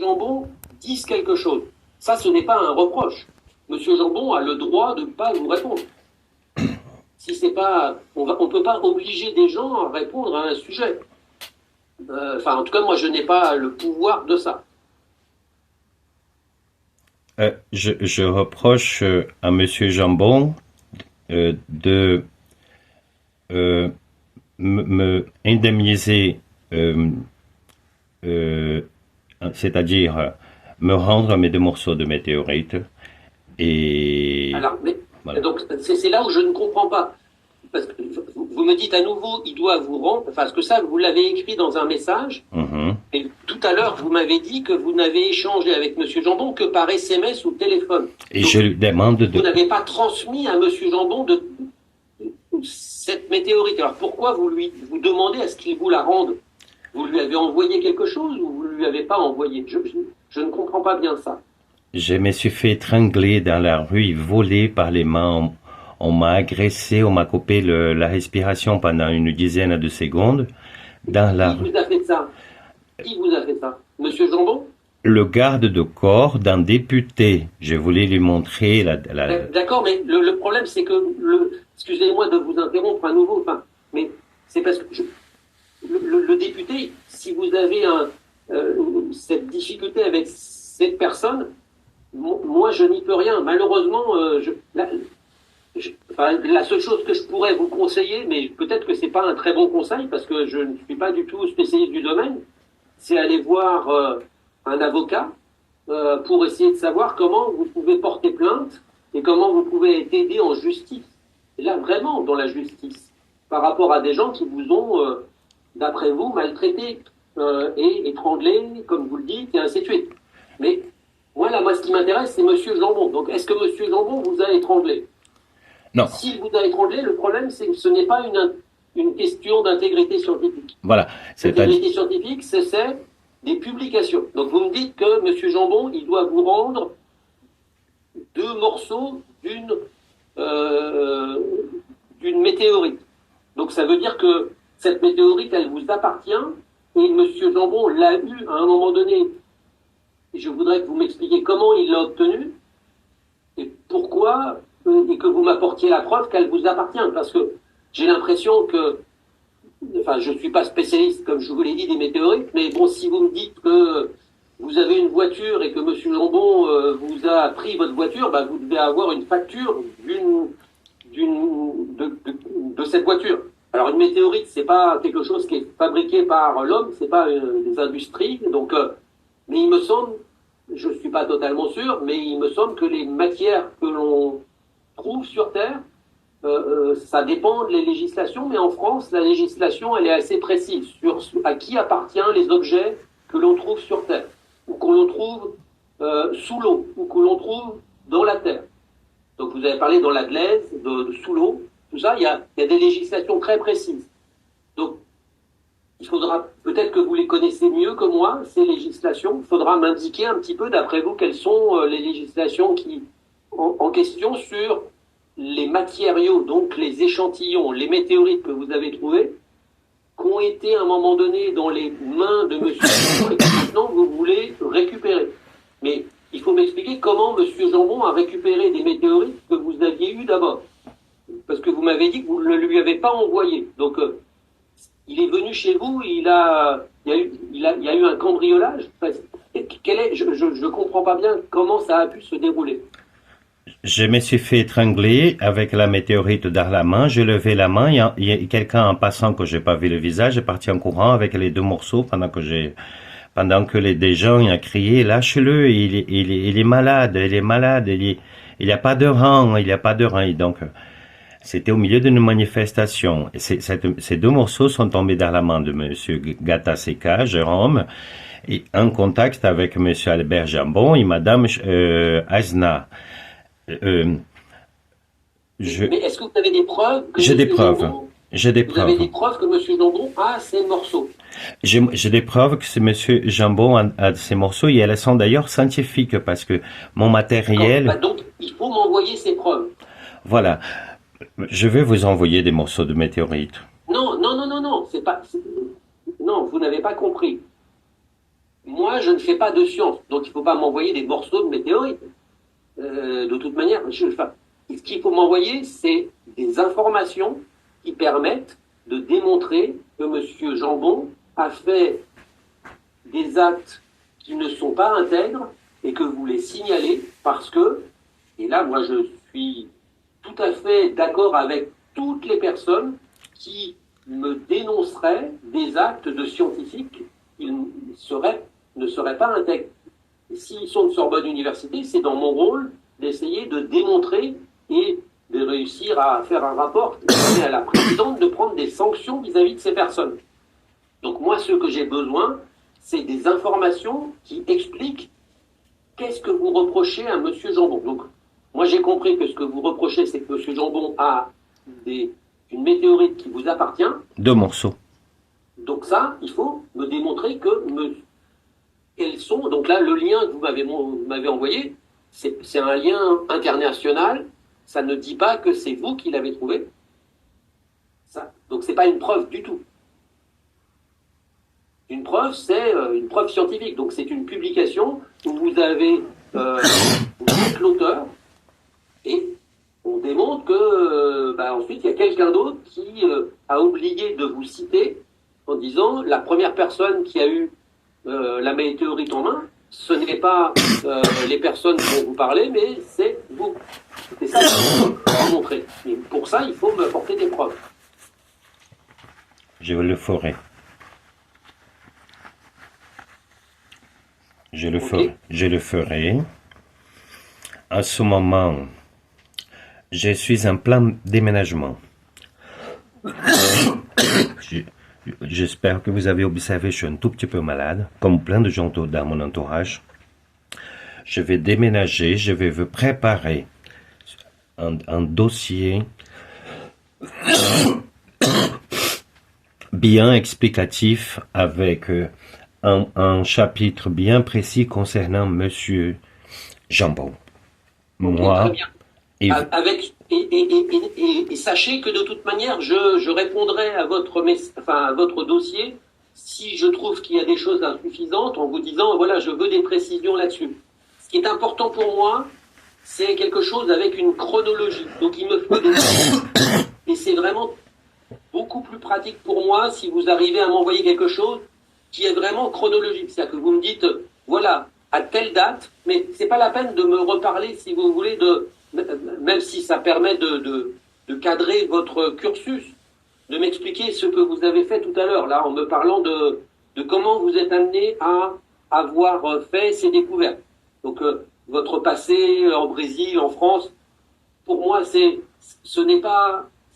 Jambon dise quelque chose. Ça, ce n'est pas un reproche. Monsieur Jambon a le droit de ne pas vous répondre. Si c'est pas, on peut pas obliger des gens à répondre à un sujet. Enfin, en tout cas, moi, je n'ai pas le pouvoir de ça. Je reproche à Monsieur Jambon de euh, me indemniser, euh, euh, c'est-à-dire me rendre mes deux morceaux de météorite. Et Alors, mais, voilà. donc, c'est là où je ne comprends pas. Parce que vous me dites à nouveau, il doit vous rendre, enfin, parce que ça, vous l'avez écrit dans un message, Mhm. et tout à l'heure, vous m'avez dit que vous n'avez échangé avec Monsieur Jambon que par SMS ou téléphone. Et Donc, je lui demande vous de... n'avez pas transmis à Monsieur Jambon cette météorite. Alors, pourquoi vous demandez à ce qu'il vous la rende? Vous lui avez envoyé quelque chose ou vous ne lui avez pas envoyé? Je ne comprends pas bien ça. Je me suis fait étrangler dans la rue, volé par les mains. On m'a agressé, on m'a coupé la respiration pendant une dizaine de secondes dans la Qui rue. vous a fait ça? Qui vous a fait ça? Monsieur Jambon? Le garde de corps d'un député. Je voulais lui montrer D'accord, mais le problème, c'est que, excusez-moi de vous interrompre à nouveau, enfin, mais c'est parce que le député, si vous avez cette difficulté avec cette personne, moi, je n'y peux rien. Malheureusement, enfin, la seule chose que je pourrais vous conseiller, mais peut-être que c'est pas un très bon conseil parce que je ne suis pas du tout spécialiste du domaine, c'est aller voir un avocat pour essayer de savoir comment vous pouvez porter plainte et comment vous pouvez être aidé en justice. Et là, vraiment, dans la justice, par rapport à des gens qui vous ont, d'après vous, maltraité et étranglé, comme vous le dites, et ainsi de suite. Mais voilà, moi, ce qui m'intéresse, c'est Monsieur Jambon. Donc, est-ce que Monsieur Jambon vous a étranglé? Non, S'il vous a étranglé, le problème, c'est que ce n'est pas une question d'intégrité scientifique. voilà. C'est-à-dire, L'intégrité scientifique, c'est des publications. Donc, vous me dites que Monsieur Jambon, il doit vous rendre deux morceaux euh, d'une météorite. Donc, ça veut dire que cette météorite, elle vous appartient et Monsieur Jambon l'a eu à un moment donné. Et je voudrais que vous m'expliquiez comment il l'a obtenue et pourquoi, et que vous m'apportiez la preuve qu'elle vous appartient. Parce que j'ai l'impression que, enfin, je ne suis pas spécialiste, comme je vous l'ai dit, des météorites, mais bon, si vous me dites que vous avez une voiture et que Monsieur Jambon vous a pris votre voiture, bah, vous devez avoir une facture de cette voiture. Alors une météorite, c'est pas quelque chose qui est fabriqué par l'homme, c'est pas des industries, donc, mais il me semble, je suis pas totalement sûr, mais il me semble que les matières que l'on trouve sur Terre, ça dépend des législations, mais en France, la législation, elle est assez précise sur à qui appartient les objets que l'on trouve sur Terre, ou que l'on trouve sous l'eau, ou que l'on trouve dans la Terre. Donc vous avez parlé dans la glaise, de sous l'eau, tout ça, il y a des législations très précises. Donc il faudra, peut-être que vous les connaissez mieux que moi, ces législations, il faudra m'indiquer un petit peu, d'après vous, quelles sont les législations en question sur les matériaux, donc les échantillons, les météorites que vous avez trouvés, qui ont été à un moment donné dans les mains de Monsieur Jambon et que maintenant vous voulez récupérer. Mais il faut m'expliquer comment Monsieur Jambon a récupéré des météorites que vous aviez eues d'abord. Parce que vous m'avez dit que vous ne lui avez pas envoyé. Donc, il est venu chez vous, il y a eu un cambriolage. Enfin, je ne comprends pas bien comment ça a pu se dérouler. je me suis fait étrangler avec la météorite dans la main. J'ai levé la main. Il y a quelqu'un en passant que j'ai pas vu le visage est parti en courant avec les deux morceaux pendant que des gens ont crié, lâche-le, il est malade, il est malade, il n'y a pas de rang, il n'y a pas de rang. Et donc, c'était au milieu d'une manifestation. Et ces deux morceaux sont tombés dans la main de Monsieur Gataseka, Jérôme, et en contact avec Monsieur Albert Jambon et Madame Azna. Euh, je, Mais est-ce que vous avez des preuves que j'ai des Monsieur preuves. Jambon, J'ai des vous avez preuves. des preuves que Monsieur Jambon a ces morceaux? J'ai des preuves que ce monsieur Jambon a ces morceaux et elles sont d'ailleurs scientifiques parce que mon D'accord. matériel, Bah, donc, il faut m'envoyer ces preuves. voilà, je vais vous envoyer des morceaux de météorites. Non, non, non, non, non, c'est pas. Non, vous n'avez pas compris. moi, je ne fais pas de science, donc il ne faut pas m'envoyer des morceaux de météorites. De toute manière, enfin, ce qu'il faut m'envoyer, c'est des informations qui permettent de démontrer que M. Jambon a fait des actes qui ne sont pas intègres et que vous les signalez parce que, et là, moi, je suis tout à fait d'accord avec toutes les personnes qui me dénonceraient des actes de scientifiques qui ne seraient pas intègres. Et s'ils sont de Sorbonne Université, c'est dans mon rôle d'essayer de démontrer et de réussir à faire un rapport qui permet à la présidente de prendre des sanctions vis-à-vis de ces personnes. Donc moi, ce que j'ai besoin, c'est des informations qui expliquent qu'est-ce que vous reprochez à M. Jambon. Donc moi, j'ai compris que ce que vous reprochez, c'est que M. Jambon a une météorite qui vous appartient. 2 morceaux. Donc ça, il faut me démontrer que quels sont. Donc là, le lien que vous m'avez envoyé, c'est un lien international. Ça ne dit pas que c'est vous qui l'avez trouvé. Ça, donc c'est pas une preuve du tout. Une preuve, c'est une preuve scientifique. Donc c'est une publication où vous êtes l'auteur et on démontre que ensuite il y a quelqu'un d'autre qui a oublié de vous citer en disant la première personne qui a eu la météorite en main, ce n'est pas les personnes dont vous parlez, mais c'est vous. C'est ça qu'il faut montrer. Et pour ça, il faut m'apporter des preuves. Je le ferai. Je le ferai. Je le ferai. En ce moment, je suis en plein déménagement. J'espère que vous avez observé, je suis un tout petit peu malade, comme plein de gens dans mon entourage. Je vais déménager, je vais vous préparer un dossier bien explicatif avec un chapitre bien précis concernant Monsieur Jambon. Moi, et, sachez que de toute manière, je répondrai à votre dossier si je trouve qu'il y a des choses insuffisantes en vous disant voilà, je veux des précisions là-dessus. Ce qui est important pour moi, c'est quelque chose avec une chronologie. Donc il me faut des et c'est vraiment beaucoup plus pratique pour moi si vous arrivez à m'envoyer quelque chose qui est vraiment chronologique. C'est-à-dire que vous me dites voilà, à telle date, mais c'est pas la peine de me reparler si vous voulez même si ça permet de cadrer votre cursus, de m'expliquer ce que vous avez fait tout à l'heure, là, en me parlant de comment vous êtes amené à avoir fait ces découvertes. Donc, votre passé en Brésil, en France, pour moi, ça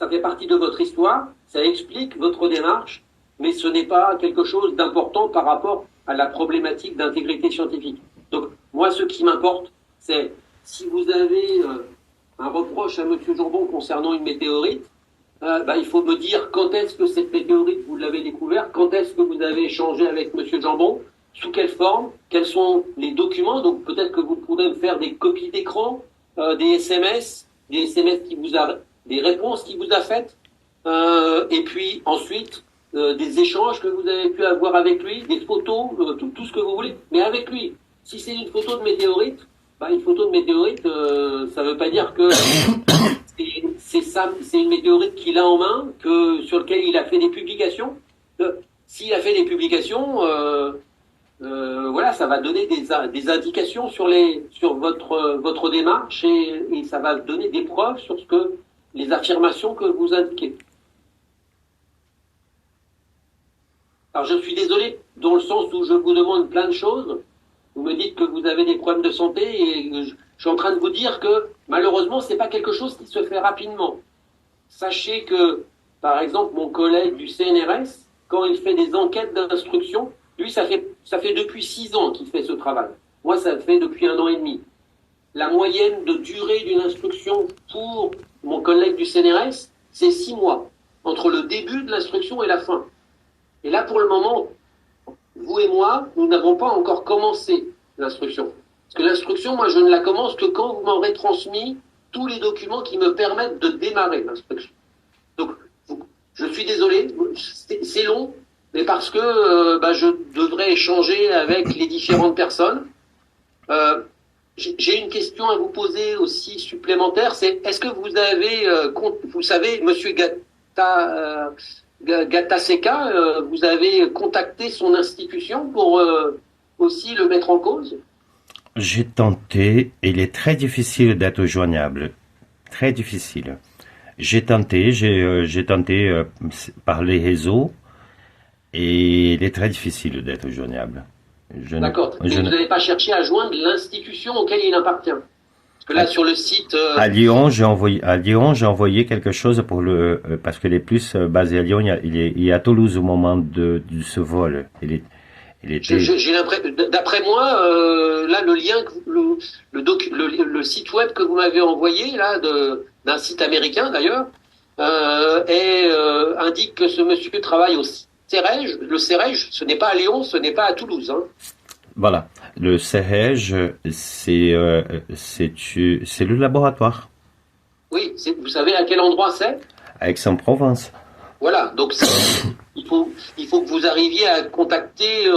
fait partie de votre histoire, ça explique votre démarche, mais ce n'est pas quelque chose d'important par rapport à la problématique d'intégrité scientifique. Donc, moi, ce qui m'importe, c'est si vous avez un reproche à M. Jambon concernant une météorite, il faut me dire quand est-ce que cette météorite, vous l'avez découverte, quand est-ce que vous avez échangé avec M. Jambon, sous quelle forme, quels sont les documents, donc peut-être que vous pourrez me faire des copies d'écran, des SMS des réponses qu'il vous a faites, et puis ensuite des échanges que vous avez pu avoir avec lui, des photos, tout ce que vous voulez, mais avec lui. Si c'est une photo de météorite, une photo de météorite, ça ne veut pas dire que c'est une météorite qu'il a en main, sur laquelle il a fait des publications. S'il a fait des publications, voilà, ça va donner des indications sur votre démarche et ça va donner des preuves sur les affirmations que vous indiquez. Alors je suis désolé dans le sens où je vous demande plein de choses. Vous me dites que vous avez des problèmes de santé et je suis en train de vous dire que malheureusement c'est pas quelque chose qui se fait rapidement. Sachez que par exemple mon collègue du CNRS, quand il fait des enquêtes d'instruction, lui ça fait depuis 6 ans qu'il fait ce travail. Moi ça fait depuis 1 an et demi. La moyenne de durée d'une instruction pour mon collègue du CNRS, c'est 6 mois, entre le début de l'instruction et la fin. Et là, pour le moment, vous et moi, nous n'avons pas encore commencé l'instruction. Parce que l'instruction, moi, je ne la commence que quand vous m'aurez transmis tous les documents qui me permettent de démarrer l'instruction. Donc, je suis désolé, c'est long, mais parce que je devrais échanger avec les différentes personnes. Euh, j'ai une question à vous poser aussi supplémentaire, c'est est-ce que vous avez, vous savez, Monsieur Gataseka, vous avez contacté son institution pour aussi le mettre en cause? J'ai tenté, il est très difficile d'être joignable. Très difficile. J'ai tenté par les réseaux et il est très difficile d'être joignable. Je ne, D'accord. Mais je vous ne, n'avez pas cherché à joindre l'institution auquel il appartient? Parce que là, à, sur le site, à Lyon, j'ai envoyé quelque chose pour parce que les plus basés à Lyon, il est à Toulouse au moment de ce vol. Il était, j'ai l'impression, d'après moi, là, le lien, le site web que vous m'avez envoyé, là, d'un site américain d'ailleurs, indique que ce monsieur travaille au CEREJ. Le CEREJ, ce n'est pas à Lyon, ce n'est pas à Toulouse, hein. voilà. Le CEREJ, c'est le laboratoire. Oui, vous savez à quel endroit c'est? À Aix-en-Provence. Voilà, donc il faut que vous arriviez à contacter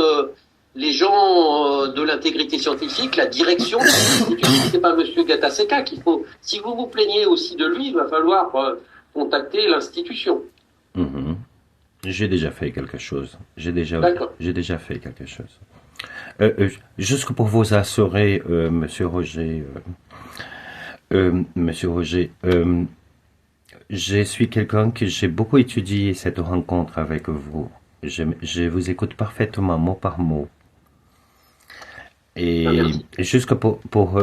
les gens de l'intégrité scientifique, la direction de l'institut. C'est pas Monsieur Gataseka qu'il faut. Si vous vous plaignez aussi de lui, il va falloir contacter l'institution. Mhm. J'ai déjà fait quelque chose. D'accord. J'ai déjà fait quelque chose. Juste pour vous assurer, Monsieur Roger, je suis quelqu'un que j'ai beaucoup étudié cette rencontre avec vous. Je vous écoute parfaitement, mot par mot. Ben, Et merci. jusque pour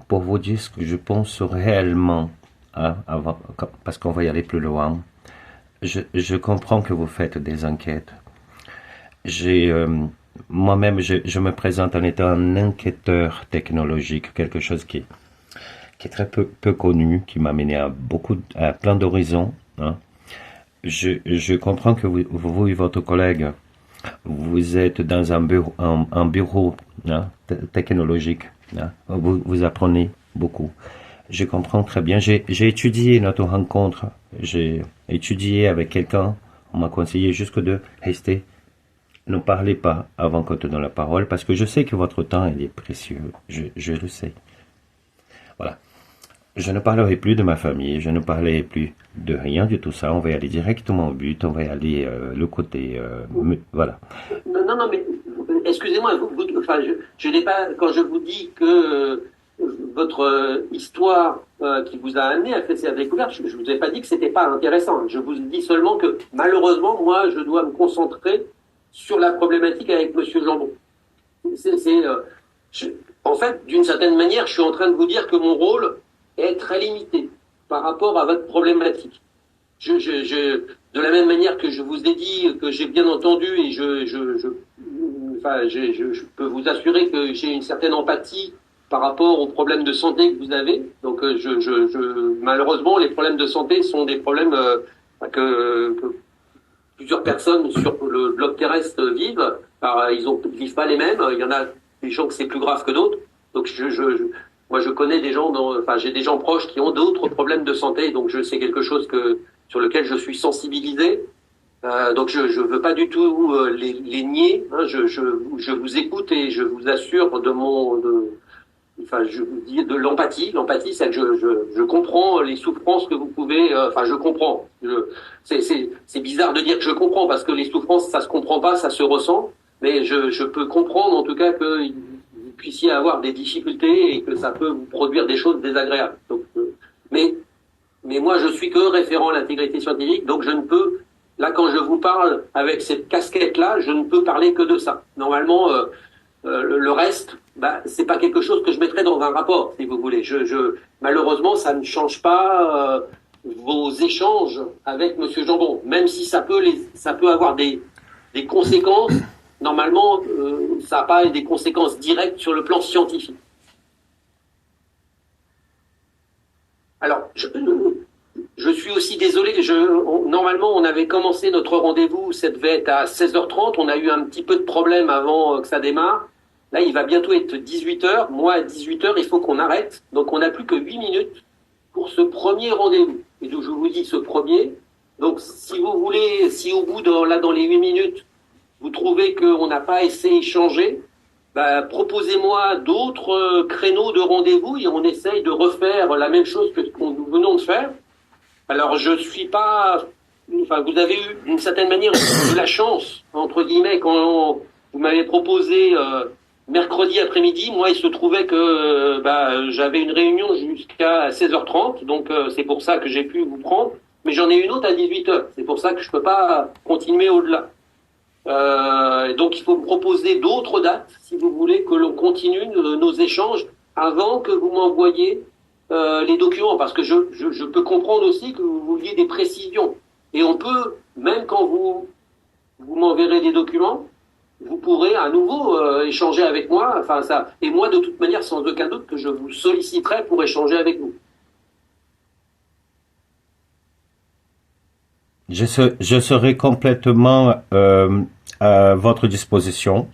vous dire ce que je pense réellement, hein, parce qu'on va y aller plus loin. Je comprends que vous faites des enquêtes. J'ai moi-même, je me présente en étant un enquêteur technologique, quelque chose qui est très peu connu, qui m'a mené à plein d'horizons, hein. Je comprends que vous et votre collègue, vous êtes dans un bureau, hein, technologique, hein. Vous apprenez beaucoup. Je comprends très bien. J'ai étudié notre rencontre. J'ai étudié avec quelqu'un. On m'a conseillé juste de rester. Ne parlez pas avant qu'on te donne la parole parce que je sais que votre temps, il est précieux. Je le sais. Voilà. Je ne parlerai plus de ma famille. Je ne parlerai plus de rien de tout ça. On va y aller directement au but. On va y aller le côté. Voilà. Non, non, non, mais excusez-moi, enfin, je n'ai pas, quand je vous dis que votre histoire qui vous a amené à faire cette découverte, je ne vous ai pas dit que c'était pas intéressant. Je vous dis seulement que malheureusement, moi, je dois me concentrer sur la problématique avec Monsieur Jambon. C'est, c'est, euh, je- En fait, d'une certaine manière, je suis en train de vous dire que mon rôle est très limité par rapport à votre problématique. De la même manière que je vous ai dit que j'ai bien entendu et je peux vous assurer que j'ai une certaine empathie par rapport aux problèmes de santé que vous avez. Donc, malheureusement, les problèmes de santé sont des problèmes que plusieurs personnes sur le globe terrestre vivent. Alors, ils vivent pas les mêmes. Il y en a des gens que c'est plus grave que d'autres. Donc, moi, je connais des gens j'ai des gens proches qui ont d'autres problèmes de santé. Donc, c'est quelque chose sur lequel je suis sensibilisé. Donc, je veux pas du tout les nier. Hein. Je vous écoute et je vous assure je vous dis de l'empathie. L'empathie, c'est que je comprends les souffrances que vous pouvez. Je comprends. C'est bizarre de dire que je comprends parce que les souffrances, ça se comprend pas, ça se ressent. Mais je peux comprendre en tout cas que vous puissiez avoir des difficultés et que ça peut vous produire des choses désagréables. Donc, mais moi, je suis que référent à l'intégrité scientifique, donc je ne peux. Là, quand je vous parle avec cette casquette-là, je ne peux parler que de ça. Normalement. Le reste, c'est pas quelque chose que je mettrais dans un rapport, si vous voulez. Malheureusement, ça ne change pas vos échanges avec Monsieur Jambon, même si ça peut avoir des conséquences. Normalement, ça n'a pas des conséquences directes sur le plan scientifique. Alors, je suis aussi désolé. Normalement, on avait commencé notre rendez-vous, ça devait être à 16h30. On a eu un petit peu de problème avant que ça démarre. Là, il va bientôt être 18h. Moi, à 18h, il faut qu'on arrête. Donc, on n'a plus que 8 minutes pour ce premier rendez-vous. Et donc, je vous dis ce premier, Donc, si vous voulez, si au bout de, là, dans les 8 minutes, vous trouvez qu'on n'a pas assez échangé, bah, proposez-moi d'autres créneaux de rendez-vous et on essaye de refaire la même chose que ce que nous venons de faire. Alors, je suis pas, enfin, vous avez eu d'une certaine manière de la chance, entre guillemets, quand vous m'avez proposé mercredi après-midi. Moi, il se trouvait que bah, j'avais une réunion jusqu'à 16h30, donc c'est pour ça que j'ai pu vous prendre. Mais j'en ai une autre à 18h. C'est pour ça que je peux pas continuer au-delà. Donc, il faut me proposer d'autres dates, si vous voulez que l'on continue nos échanges avant que vous m'envoyiez les documents, parce que je peux comprendre aussi que vous vouliez des précisions. Et on peut, même quand vous m'enverrez des documents, vous pourrez à nouveau échanger avec moi. Enfin ça, et moi de toute manière, sans aucun doute, que je vous solliciterai pour échanger avec vous. Je serai complètement à votre disposition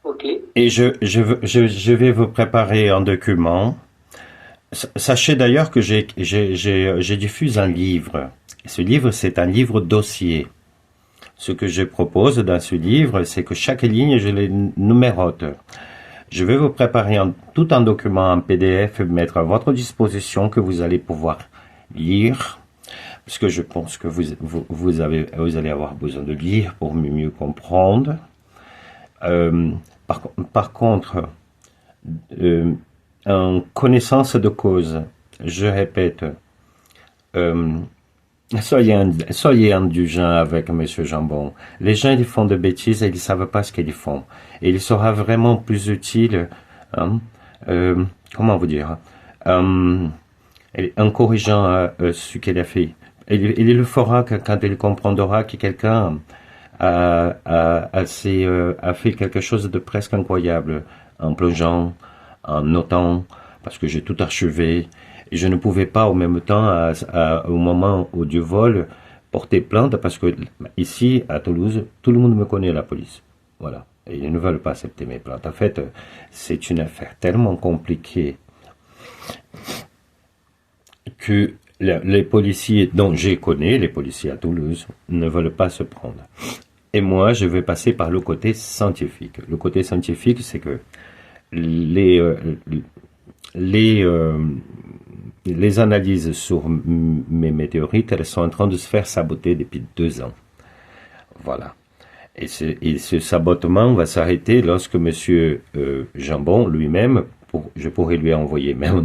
Ok. et je vais vous préparer un document. Sachez d'ailleurs que je diffuse un livre. Ce livre, c'est un livre dossier. Ce que je propose dans ce livre, c'est que chaque ligne, je les numérote. Je vais vous préparer tout un document en PDF, mettre à votre disposition que vous allez pouvoir lire, parce que je pense que vous allez avoir besoin de lire pour mieux comprendre. Euh, par contre, euh, en connaissance de cause, je répète, euh, soyez indulgents avec Monsieur Jambon. Les gens, ils font de bêtises et ils ne savent pas ce qu'ils font. Et il sera vraiment plus utile, hein, comment vous dire, euh, en corrigeant ce qu'il a fait. Il le fera quand il comprendra que quelqu'un a fait quelque chose de presque incroyable en plongeant, en notant, parce que j'ai tout archivé. Et je ne pouvais pas au même temps, au moment où du vol, porter plainte parce que ici, à Toulouse, tout le monde me connaît, la police. Voilà. Et ils ne veulent pas accepter mes plaintes. En fait, c'est une affaire tellement compliquée que les policiers dont je connais, les policiers à Toulouse, ne veulent pas se prendre. Et moi, je vais passer par le côté scientifique. Le côté scientifique, c'est que les, euh, les, euh, les analyses sur mes météorites, elles sont en train de se faire saboter depuis 2 ans. Voilà. Et ce sabotement va s'arrêter lorsque Monsieur Jambon lui-même, je pourrais lui envoyer même